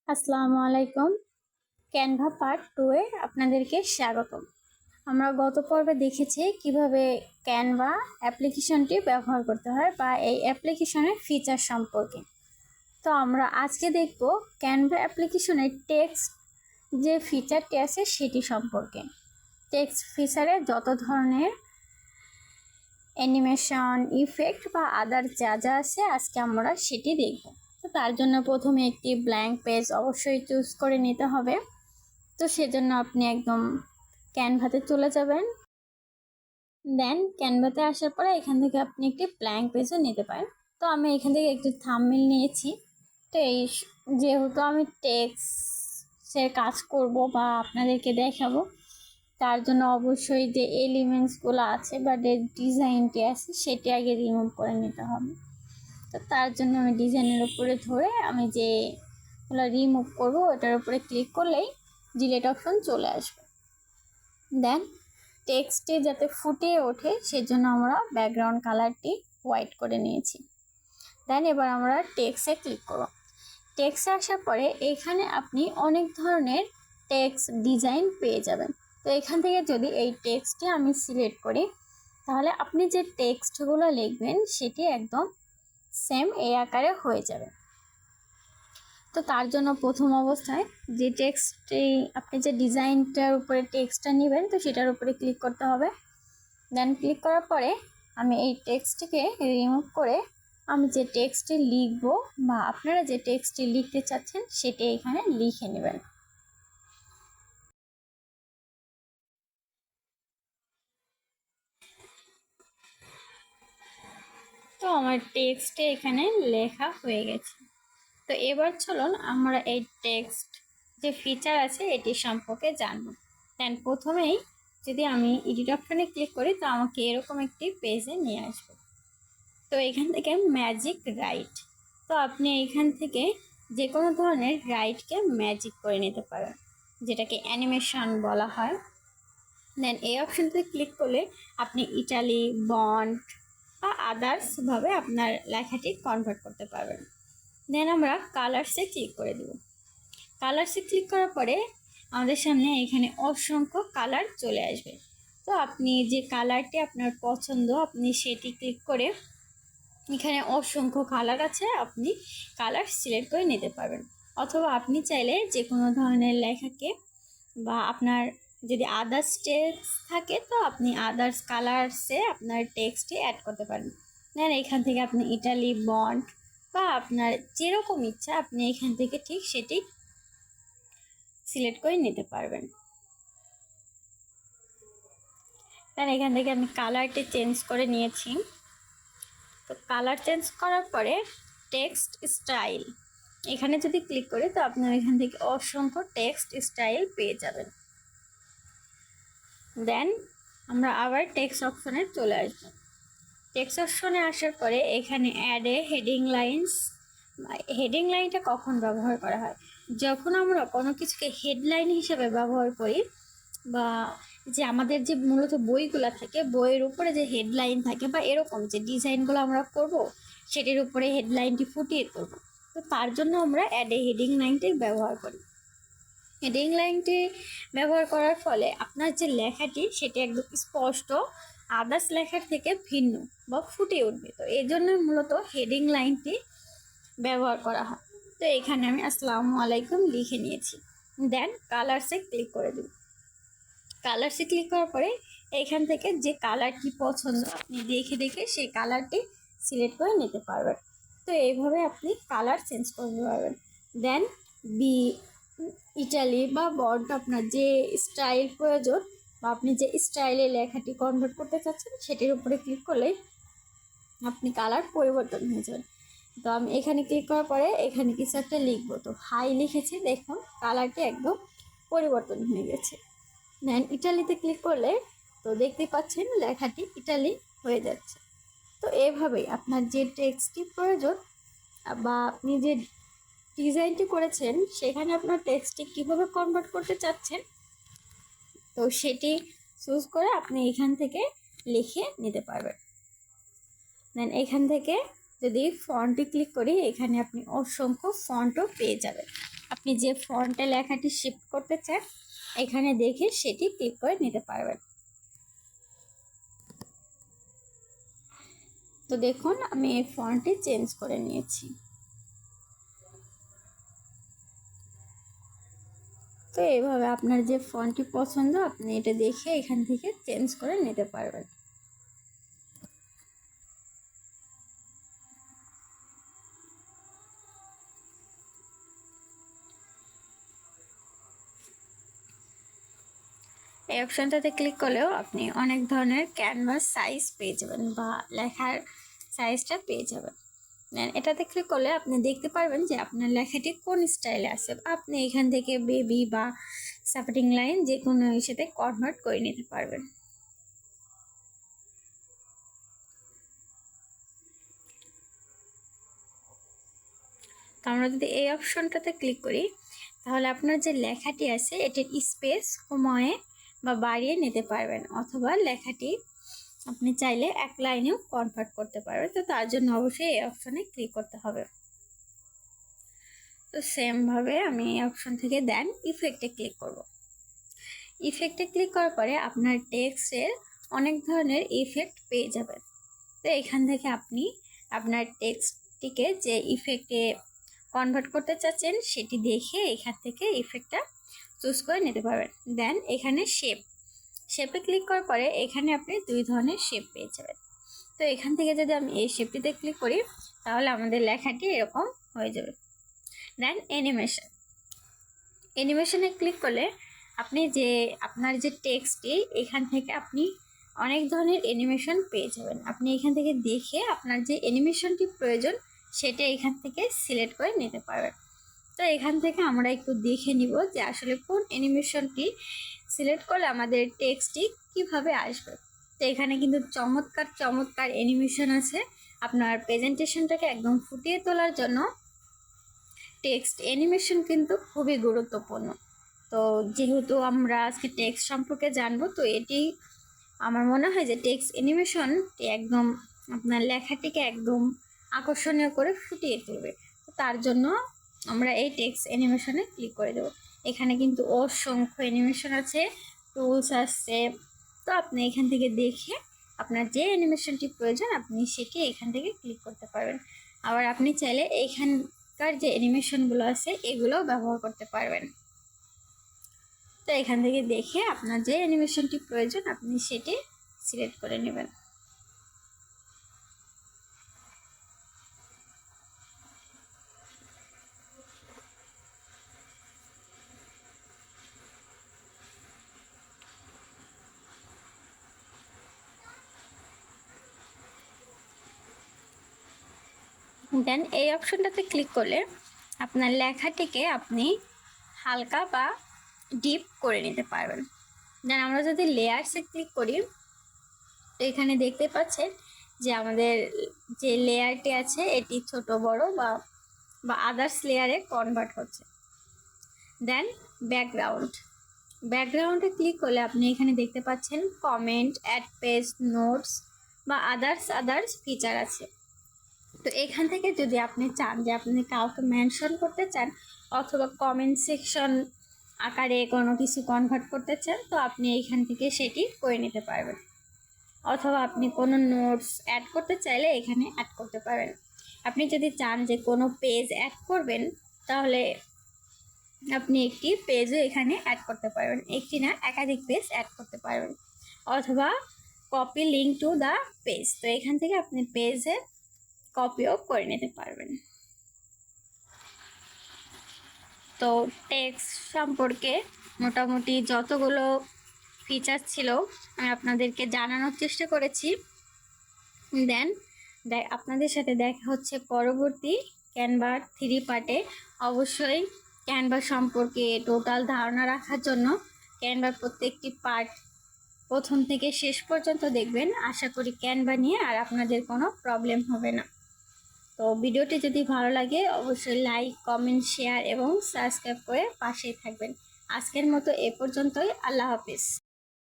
আসসালামু আলাইকুম। Canva part 2 এ আপনাদেরকে স্বাগতম। আমরা গত পর্বে দেখেছি কিভাবে ক্যানভা অ্যাপ্লিকেশনটি ব্যবহার করতে হয় বা এই অ্যাপ্লিকেশনের ফিচার সম্পর্কে। তো আমরা আজকে দেখব ক্যানভা অ্যাপ্লিকেশনের টেক্সট যে ফিচারটি আছে সেটি সম্পর্কে। টেক্সট ফিচারে যত ধরনের অ্যানিমেশন, ইফেক্ট বা আদার যা যা আছে আজকে আমরা সেটি দেখব। তো তার জন্য প্রথমে একটি ব্ল্যাঙ্ক পেজ অবশ্যই চুজ করে নিতে হবে। তো সেজন্য আপনি একদম ক্যানভাতে চলে যাবেন। দেন ক্যানভাতে আসার পরে এখান থেকে আপনি একটি ব্ল্যাঙ্ক পেজও নিতে পারেন। তো আমি এখান থেকে একটি থাম্বনেল নিয়েছি। তো যেহেতু আমি টেক্সটের কাজ করব বা আপনাদেরকে দেখাবো, তার জন্য অবশ্যই যে এলিমেন্টসগুলো আছে বা যে ডিজাইনটি আছে সেটি আগে রিমুভ করে নিতে হবে। তো তার জন্য আমি ডিজাইনের উপরে ধরে আমি যেগুলো রিমুভ করবো ওটার উপরে ক্লিক করলেই ডিলিট অপশন চলে আসবে। দেন টেক্সটে যাতে ফুটে ওঠে সেজন্য আমরা ব্যাকগ্রাউন্ড কালারটি হোয়াইট করে নিয়েছি। দেন এবার আমরা টেক্সটে ক্লিক করব। টেক্সটে আসার পরে এখানে আপনি অনেক ধরনের টেক্সট ডিজাইন পেয়ে যাবেন। তো এখান থেকে যদি এই টেক্সটটি আমি সিলেক্ট করি তাহলে আপনি যে টেক্সটগুলো লিখবেন সেটি একদম সেম এই আকারে হয়ে যাবে। তো তার জন্য প্রথম অবস্থায় যে টেক্সটটি আপনি যে ডিজাইনটার উপরে টেক্সটটা নেবেন তো সেটার উপরে ক্লিক করতে হবে। দেন ক্লিক করার পরে আমি এই টেক্সটটিকে রিমুভ করে আমি যে টেক্সটটি লিখব বা আপনারা যে টেক্সটটি লিখতে চাচ্ছেন সেটি এখানে লিখে নেবেন। তো আমার টেক্সটে এখানে লেখা হয়ে গেছে। তো এবার চলুন আমরা এই টেক্সট যে ফিচার আছে এটি সম্পর্কে জানবো। দেন প্রথমেই যদি আমি এডিট অপশনে ক্লিক করি তো আমাকে এরকম একটি পেজে নিয়ে আসবে। তো এখান থেকে ম্যাজিক রাইট, তো আপনি এখান থেকে যে কোনো ধরনের রাইটকে ম্যাজিক করে নিতে পারেন, যেটাকে অ্যানিমেশন বলা হয়। দেন এই অপশনতে ক্লিক করলে আপনি ইটালি, বন্ড বা আদার্সভাবে আপনার লেখাটি কনভার্ট করতে পারবেন। দেন আমরা কালার্সে ক্লিক করে দেব। কালার্সে ক্লিক করার পরে আমাদের সামনে এখানে অসংখ্য কালার চলে আসবে। তো আপনি যে কালারটি আপনার পছন্দ আপনি সেটি ক্লিক করে এখানে অসংখ্য কালার আছে, আপনি কালার সিলেক্ট করে নিতে পারবেন। অথবা আপনি চাইলে যে কোনো ধরনের লেখাকে বা আপনার যদি আদার্স টেক্সট থাকে তো আপনি আদার্স কালার্সে আপনার টেক্সটে অ্যাড করতে পারেন। দেন এখান থেকে আপনি ইটালি, বন্ড বা আপনার যেরকম ইচ্ছা আপনি এখান থেকে ঠিক সেটি সিলেক্ট করে নিতে পারবেন। দেন এখান থেকে আমি কালারটি চেঞ্জ করে নিয়েছি। তো কালার চেঞ্জ করার পরে টেক্সট স্টাইল এখানে যদি ক্লিক করি তো আপনার এখান থেকে অসংখ্য টেক্সট স্টাইল পেয়ে যাবেন। দেন আমরা আবার টেক্সট অপশনে চলে আসব। টেক্সট অপশনে আসার পরে এখানে অ্যাডে হেডিং লাইনস, হেডিং লাইনটা কখন ব্যবহার করা হয়, যখন আমরা কোনো কিছুকে হেডলাইন হিসেবে ব্যবহার করি বা যে আমাদের যে মূলত বইগুলো থাকে বইয়ের উপরে যে হেডলাইন থাকে বা এরকম যে ডিজাইনগুলো আমরা করব সেটির উপরে হেডলাইনটি ফুটিয়ে তুলব। তো তার জন্য আমরা অ্যাডে হেডিং লাইনটি ব্যবহার করি। হেডিং লাইনটি ব্যবহার করার ফলে আপনার যে লেখাটি সেটি একদম স্পষ্ট আদার্স লেখার থেকে ভিন্ন বা ফুটে উঠবে। তো এই জন্য মূলত হেডিং লাইনটি ব্যবহার করা হয়। তো এখানে আমি আসসালামু আলাইকুম লিখে নিয়েছি। দেন কালার্সে ক্লিক করে দেব। কালার্সে ক্লিক করার পরে এখান থেকে যে কালারটি পছন্দ আপনি দেখে দেখে সেই কালারটি সিলেক্ট করে নিতে পারবেন। তো এইভাবে আপনি কালার চেঞ্জ করতে পারবেন। দেন ইটালি বা বন্ড আপনার যে স্টাইল প্রয়োজন বা আপনি যে স্টাইলে লেখাটি কনভার্ট করতে চাচ্ছেন সেটির উপরে ক্লিক করলে আপনি কালার পরিবর্তন হয়ে যাবেন। তো আমি এখানে ক্লিক করার পরে এখানে কিছু একটা লিখবো, তো হাই লিখেছি, দেখুন কালারটি একদম পরিবর্তন হয়ে গেছে। দেন ইটালিতে ক্লিক করলে তো দেখতে পাচ্ছেন লেখাটি ইটালি হয়ে যাচ্ছে। তো এভাবেই আপনার যে টেক্সটটি প্রয়োজন বা আপনি যে ডিজাইনটি করেছেন সেখানে আপনার টেক্সটটি কীভাবে কনভার্ট করতে চাচ্ছেন তো সেটি চুজ করে আপনি এখান থেকে লিখে নিতে পারবেন। দেন এখান থেকে যদি ফন্টে ক্লিক করি এখানে আপনি অসংখ্য ফন্টও পেয়ে যাবেন। আপনি যে ফন্টে লেখাটি শিফট করতে চান এখানে দেখে সেটি ক্লিক করে নিতে পারবেন। তো দেখুন আমি এই ফন্টটি চেঞ্জ করে নিয়েছি। তো এইভাবে আপনার যে ফন্টটি পছন্দ আপনি এটা দেখে এখান থেকে চেঞ্জ করে নিতে পারবেন। এই অপশনটাতে ক্লিক করলেও আপনি অনেক ধরনের ক্যানভাস সাইজ পেয়ে যাবেন বা লেখার সাইজটা পেয়ে যাবেন। এটাতে ক্লিক করলে আপনি দেখতে পারবেন যে আপনার লেখাটি কোন স্টাইলে আছে। আপনি এখান থেকে বেবি বা সাপোর্টিং লাইন যে কোনো সাথে কনভার্ট করে নিতে পারবেন। তো আমরা যদি এই অপশনটাতে ক্লিক করি তাহলে আপনার যে লেখাটি আছে এটির স্পেস কমিয়ে বা বাড়িয়ে নিতে পারবেন, অথবা লেখাটি আপনি চাইলে এক লাইনেও কনভার্ট করতে পারবেন। তো তার জন্য অবশ্যই এই অপশনে ক্লিক করতে হবে। তো সেমভাবে আমি এই অপশন থেকে দেন ইফেক্টে ক্লিক করব। ইফেক্টে ক্লিক করার পরে আপনার টেক্সটের অনেক ধরনের ইফেক্ট পেয়ে যাবেন। তো এখান থেকে আপনি আপনার টেক্সটটিকে যে ইফেক্টে কনভার্ট করতে চাচ্ছেন সেটি দেখে এখান থেকে ইফেক্টটা চুজ করে নিতে পারবেন। দেন এখানে শেপে ক্লিক করার পরে এখানে আপনি দুই ধরনের শেপ পেয়ে যাবেন। তো এখান থেকে যদি আমি এই শেপটিতে ক্লিক করি তাহলে আমাদের লেখাটি এরকম হয়ে যাবে। দেন অ্যানিমেশনে ক্লিক করলে আপনি যে আপনার যে টেক্সটটি এখান থেকে আপনি অনেক ধরনের অ্যানিমেশন পেয়ে যাবেন। আপনি এখান থেকে দেখে আপনার যে অ্যানিমেশনটি প্রয়োজন সেটা এখান থেকে সিলেক্ট করে নিতে পারবেন। তো এখান থেকে আমরা একটু দেখে নিব যে আসলে কোন অ্যানিমেশনটি সিলেক্ট করলে আমাদের টেক্সটটি কিভাবে আসবে। তো এখানে কিন্তু চমৎকার অ্যানিমেশন আছে। আপনার প্রেজেন্টেশনটাকে একদম ফুটিয়ে তোলার জন্য টেক্সট অ্যানিমেশন কিন্তু খুবই গুরুত্বপূর্ণ। তো যেহেতু আমরা আজকে টেক্সট সম্পর্কে জানবো, তো এটি আমার মনে হয় যে টেক্সট অ্যানিমেশন একদম আপনার লেখাটিকে একদম আকর্ষণীয় করে ফুটিয়ে তুলবে। তো তার জন্য আমরা এই টেক্সট অ্যানিমেশনে ক্লিক করে দেবো। এখানে কিন্তু অসংখ্য অ্যানিমেশন আছে, টুলস আছে। তো আপনি এখান থেকে দেখে আপনার যে অ্যানিমেশনটি প্রয়োজন আপনি সেটি এখান থেকে ক্লিক করতে পারবেন। আবার আপনি চাইলে এইখানকার যে অ্যানিমেশনগুলো আছে এগুলোও ব্যবহার করতে পারবেন। তো এখান থেকে দেখে আপনার যে অ্যানিমেশনটি প্রয়োজন আপনি সেটি সিলেক্ট করে নেবেন। দেন এই অপশনটাতে ক্লিক করলে আপনার লেখাটিকে আপনি হালকা বা ডিপ করে নিতে পারবেন। দেন আমরা যদি লেয়ার্সে ক্লিক করি তো এখানে দেখতে পাচ্ছেন যে আমাদের যে লেয়ারটি আছে এটি ছোট বড় বা আদার্স লেয়ারে কনভার্ট হচ্ছে। দেন ব্যাকগ্রাউন্ডে ক্লিক করলে আপনি এখানে দেখতে পাচ্ছেন কমেন্ট, অ্যাড পেজ, নোটস বা আদার্স ফিচার আছে। তো এখান থেকে যদি আপনি চান যে আপনি কাউকে মেনশন করতে চান অথবা কমেন্ট সেকশন আকারে কোনো কিছু কনভার্ট করতে চান তো আপনি এইখান থেকে সেটি করে নিতে পারবেন, অথবা আপনি কোনো নোটস অ্যাড করতে চাইলে এখানে অ্যাড করতে পারেন। আপনি যদি চান যে কোনো পেজ অ্যাড করবেন তাহলে আপনি একটি পেজও এখানে অ্যাড করতে পারবেন, একটি না একাধিক পেজ অ্যাড করতে পারবেন, অথবা copy link to the page. তো এখান থেকে আপনি পেজে কপিও করে নিতে পারবেন। তো টেক্সট সম্পর্কে মোটামুটি যতগুলো ফিচার ছিল আমি আপনাদেরকে জানানোর চেষ্টা করেছি। দেন আপনাদের সাথে দেখা হচ্ছে পরবর্তী ক্যানভা 3 পার্টে। অবশ্যই ক্যানভা সম্পর্কে টোটাল ধারণা রাখার জন্য ক্যানভার প্রত্যেকটি পার্ট প্রথম থেকে শেষ পর্যন্ত দেখবেন। আশা করি ক্যানভা নিয়ে আর আপনাদের কোনো প্রবলেম হবে না। তো ভিডিওটি যদি ভালো লাগে অবশ্যই লাইক, কমেন্ট, শেয়ার এবং সাবস্ক্রাইব করে পাশেই থাকবেন। আজকের মতো এ পর্যন্তই। আল্লাহ হাফিজ।